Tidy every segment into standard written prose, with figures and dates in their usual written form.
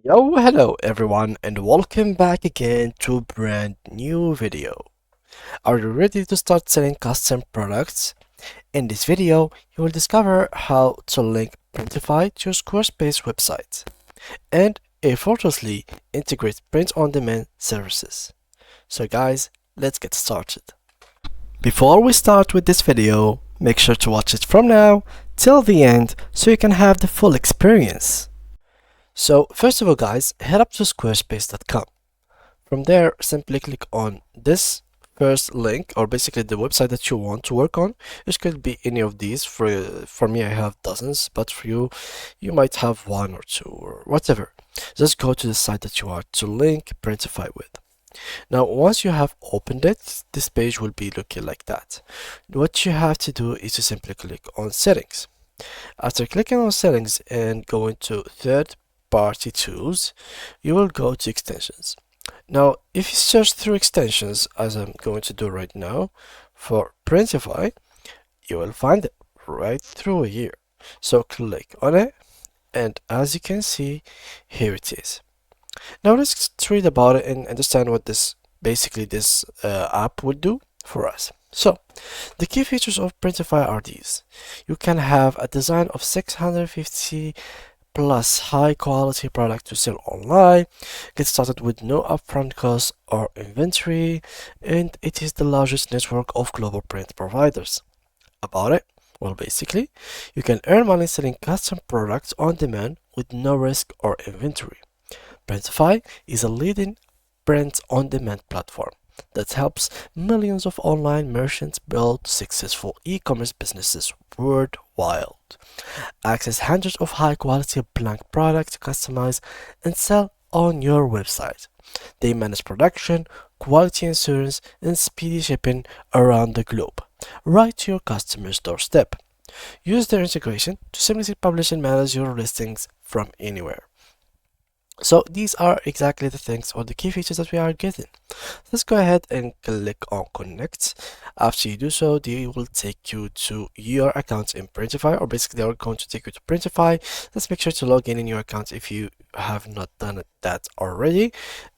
Yo, hello everyone, and welcome back again to a brand new video. Are you ready to start selling custom products? In this video, you will discover how to link Printify to your Squarespace website and effortlessly integrate print-on-demand services. So guys, let's get started. Before we start with this video, make sure to watch it from now till the end so you can have the full experience. So first of all guys, head up to squarespace.com. From there, simply click on this first link, or basically the website that you want to work on. It could be any of these. For me, I have dozens, but for you, you might have one or two or whatever. Just go to the site that you want to link Printify with. Now, once you have opened it, this page will be looking like that. What you have to do is to simply click on settings. After clicking on settings and going to third-party tools, you will go to extensions. Now, if you search through extensions, as I'm going to do right now, for Printify, you will find it right through here. So click on it, and as you can see, here it is. Now let's read about it and understand what this app would do for us. So, the key features of Printify are these. You can have a design of 650 plus high quality product to sell online, get started with no upfront costs or inventory, and it is the largest network of global print providers. About it, well, basically, you can earn money selling custom products on demand with no risk or inventory. Printify is a leading print on demand platform that helps millions of online merchants build successful e-commerce businesses worldwide. Access hundreds of high-quality blank products to customize and sell on your website. They manage production, quality assurance, and speedy shipping around the globe, right to your customer's doorstep. Use their integration to seamlessly publish and manage your listings from anywhere. So these are exactly the things or the key features that we are getting. Let's go ahead and click on connect. After you do so, they will take you to your account in Printify, or basically they are going to take you to Printify. Let's make sure to log in your account if you have not done that already.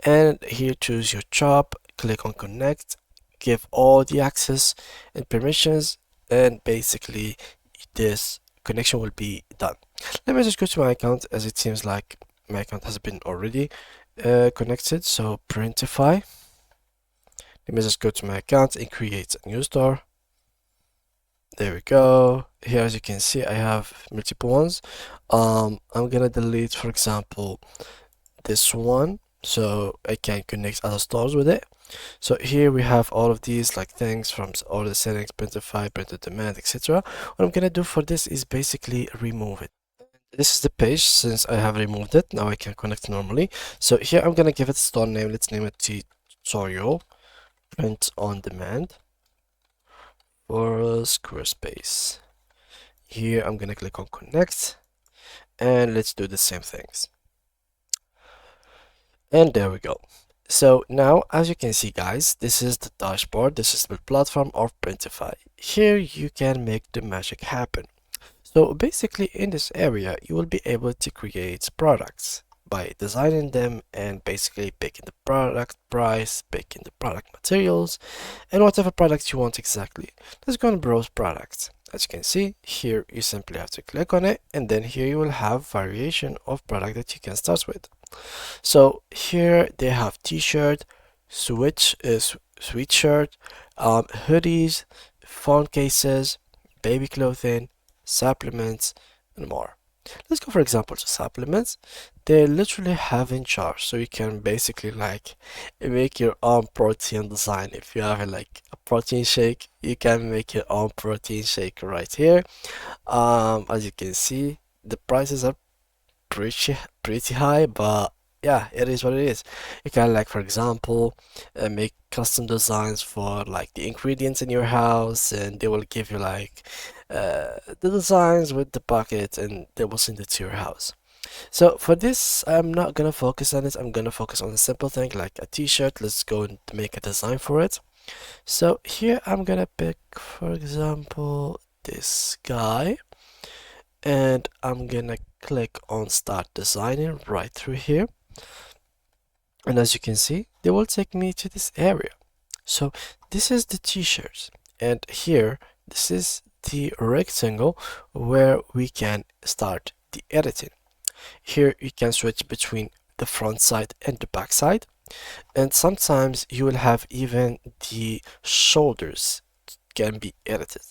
And here choose your job, click on connect, give all the access and permissions, and basically this connection will be done. Let me just go to my account, as it seems like my account has been already connected. So Printify, let me just go to my account and create a new store. There we go. Here, as you can see, I have multiple ones. I'm gonna delete, for example, this one, so I can connect other stores with it. So here we have all of these like things from all the settings, Printify, print on demand, etc. What I'm gonna do for this is basically remove it. This is the page. Since I have removed it, now I can connect normally. So here I'm gonna give it a store name. Let's name it tutorial print on demand for Squarespace. Here I'm gonna click on connect, and let's do the same things. And there we go. So now, as you can see guys, this is the dashboard. This is the platform of Printify. Here you can make the magic happen. So basically in this area, you will be able to create products by designing them and basically picking the product price, picking the product materials, and whatever products you want exactly. Let's go and browse products. As you can see here, you simply have to click on it, and then here you will have variation of product that you can start with. So here they have t-shirt, sweatshirt, hoodies, phone cases, baby clothing, supplements, and more. Let's go for example to supplements. They literally have in jars, so you can basically like make your own protein design. If you have like a protein shake, you can make your own protein shake right here. As you can see, the prices are pretty high, but yeah, it is what it is. You can like, for example, make custom designs for like the ingredients in your house, and they will give you like the designs with the bucket, and they will send it to your house. So for this, I'm not gonna focus on it. I'm gonna focus on a simple thing like a t-shirt. Let's go and make a design for it. So here I'm gonna pick, for example, this guy, and I'm gonna click on start designing right through here. And as you can see, they will take me to this area. So this is the t-shirts, and here this is the rectangle where we can start the editing. Here you can switch between the front side and the back side, and sometimes you will have even the shoulders can be edited.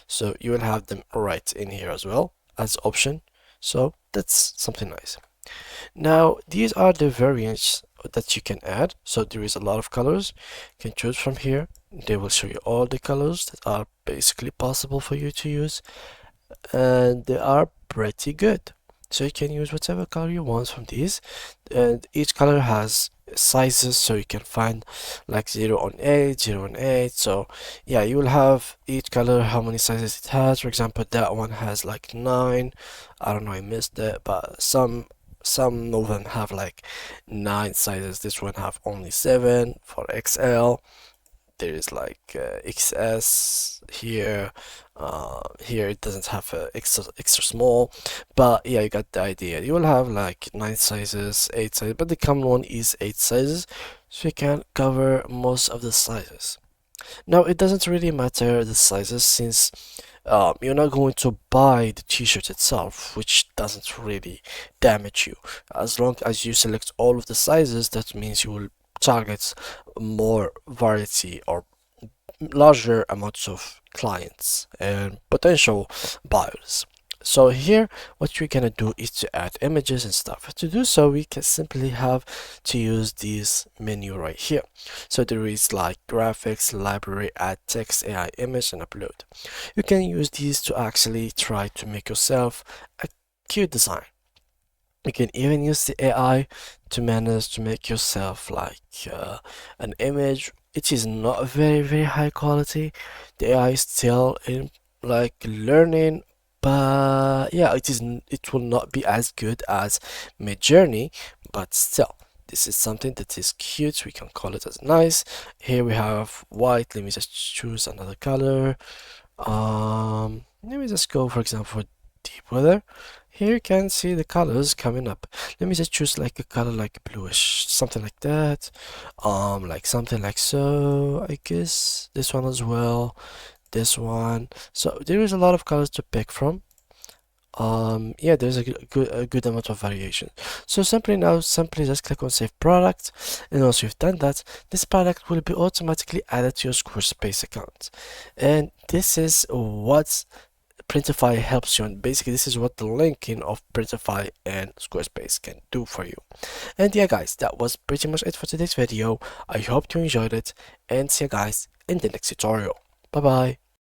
So you will have them right in here as well as option. So that's something nice. Now these are the variants that you can add. So there is a lot of colors. You can choose from here. They will show you all the colors that are basically possible for you to use, and they are pretty good. So you can use whatever color you want from these, and each color has sizes, so you can find like 0 on 8, 0 on 8. So yeah, you will have each color how many sizes it has. For example, that one has like 9. I don't know, I missed it, but some of them have like 9 sizes. This one have only 7 for XL. There is like XS here. Here it doesn't have extra small, but yeah, you got the idea. You will have like 9 sizes, 8 sizes, but the common one is 8 sizes, so you can cover most of the sizes. Now it doesn't really matter the sizes, since you're not going to buy the t-shirt itself, which doesn't really damage you. As long as you select all of the sizes, that means you will target more variety or larger amounts of clients and potential buyers. So here, what we're gonna do is to add images and stuff. To do so, we can simply have to use this menu right here. So there is like graphics, library, add text, AI image, and upload. You can use these to actually try to make yourself a cute design. You can even use the AI to manage to make yourself like an image. It is not very high quality. The AI is still in like learning, but yeah, it will not be as good as Midjourney, but still. This is something that is cute. We can call it as nice. Here we have white. Let me just choose another color. Let me just go, for example, for deep weather. Here you can see the colors coming up. Let me just choose like a color like bluish, something like that. Like something like so. I guess this one as well. This one. So there is a lot of colors to pick from. Yeah, there's a good amount of variation. So simply just click on save product, and once you've done that, this product will be automatically added to your Squarespace account. And this is what Printify helps you, and basically this is what the linking of Printify and Squarespace can do for you. And yeah guys, that was pretty much it for today's video. I hope you enjoyed it, and see you guys in the next tutorial. Bye bye.